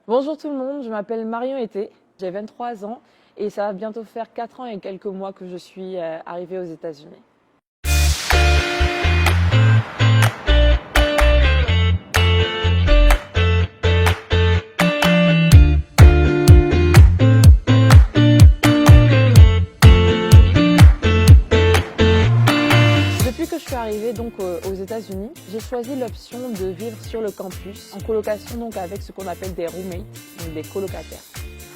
Bonjour tout le monde, je m'appelle Marion Été, j'ai 23 ans et ça va bientôt faire 4 ans et quelques mois que je suis arrivée aux États-Unis. Depuis que je suis arrivée donc aux États-Unis, j'ai choisi l'option de vivre sur le campus en colocation donc avec ce qu'on appelle des roommates, donc des colocataires.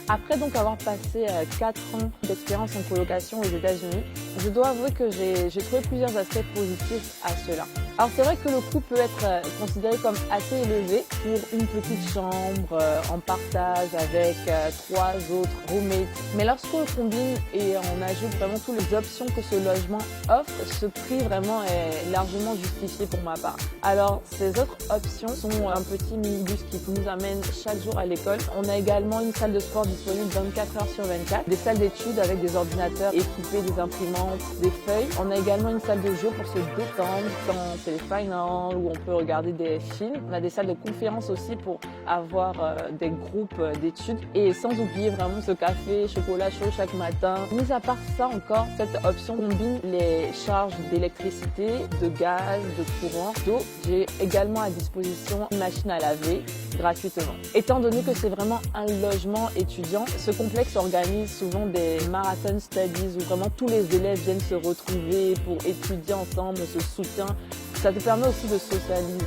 Après donc avoir passé 4 ans d'expérience en colocation aux États-Unis, je dois avouer que j'ai trouvé plusieurs aspects positifs à cela. Alors c'est vrai que le coût peut être considéré comme assez élevé pour une petite chambre en partage avec 3 autres roommates. Mais lorsqu'on combine et on ajoute vraiment toutes les options que ce logement offre, ce prix vraiment est largement justifié pour ma part. Alors ces autres options sont un petit minibus qui nous amène chaque jour à l'école. On a également une salle de sport disponible 24 heures sur 24, des salles d'études avec des ordinateurs équipés, des imprimantes, des feuilles. On a également une salle de jeu pour se détendre quand c'est les finals où on peut regarder des films. On a des salles de conférences aussi pour avoir des groupes d'études et sans oublier vraiment ce café, chocolat chaud chaque matin. Mis à part ça encore, cette option combine les charges d'électricité, de gaz, de courant, d'eau. J'ai également à disposition une machine à laver gratuitement. Étant donné que c'est vraiment un logement étudiant, ce complexe organise souvent des marathon studies où vraiment tous les élèves viennent se retrouver pour étudier ensemble, se soutient. Ça te permet aussi de socialize,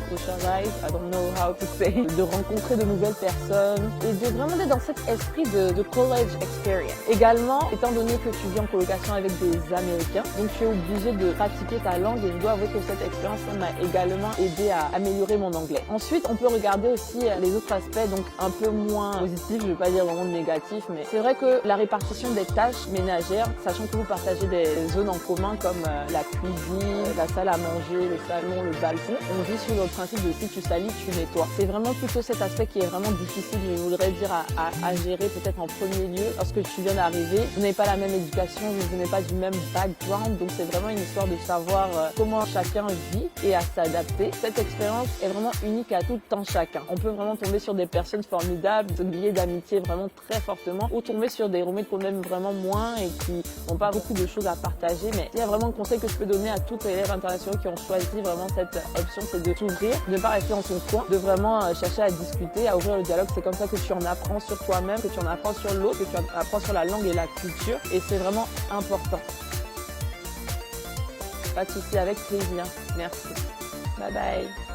I don't know how to say, de rencontrer de nouvelles personnes et de vraiment être dans cet esprit de college experience. Également, étant donné que tu vis en colocation avec des Américains, donc tu es obligé de pratiquer ta langue et je dois avouer que cette expérience m'a également aidé à améliorer mon anglais. Ensuite, on peut regarder aussi les autres aspects, donc un peu moins positifs, je ne vais pas dire vraiment négatifs, mais c'est vrai que la répartition des tâches ménagères, sachant que vous partagez des zones en commun comme la cuisine, la salle à manger, le salon, le balcon, on vit sur le principe de si tu salis, tu nettoies. C'est vraiment plutôt cet aspect qui est vraiment difficile, je voudrais dire, à gérer peut-être en premier lieu. Lorsque tu viens d'arriver, vous n'avez pas la même éducation, vous venez pas du même background, donc c'est vraiment une histoire de savoir comment chacun vit et à s'adapter. Cette expérience est vraiment unique à tout temps chacun. On peut vraiment tomber sur des personnes formidables, se lier d'amitié vraiment très fortement, ou tomber sur des roommates qu'on aime vraiment moins et qui n'ont pas beaucoup de choses à partager. Mais il y a vraiment un conseil que je peux donner à tous les élèves internationaux qui ont choisi vraiment cette option, c'est de s'ouvrir, de ne pas rester dans son coin, de vraiment chercher à discuter, à ouvrir le dialogue. C'est comme ça que tu en apprends sur toi-même, que tu en apprends sur l'autre, que tu en apprends sur la langue et la culture. Et c'est vraiment important. Pas de souci, avec plaisir. Merci. Bye bye.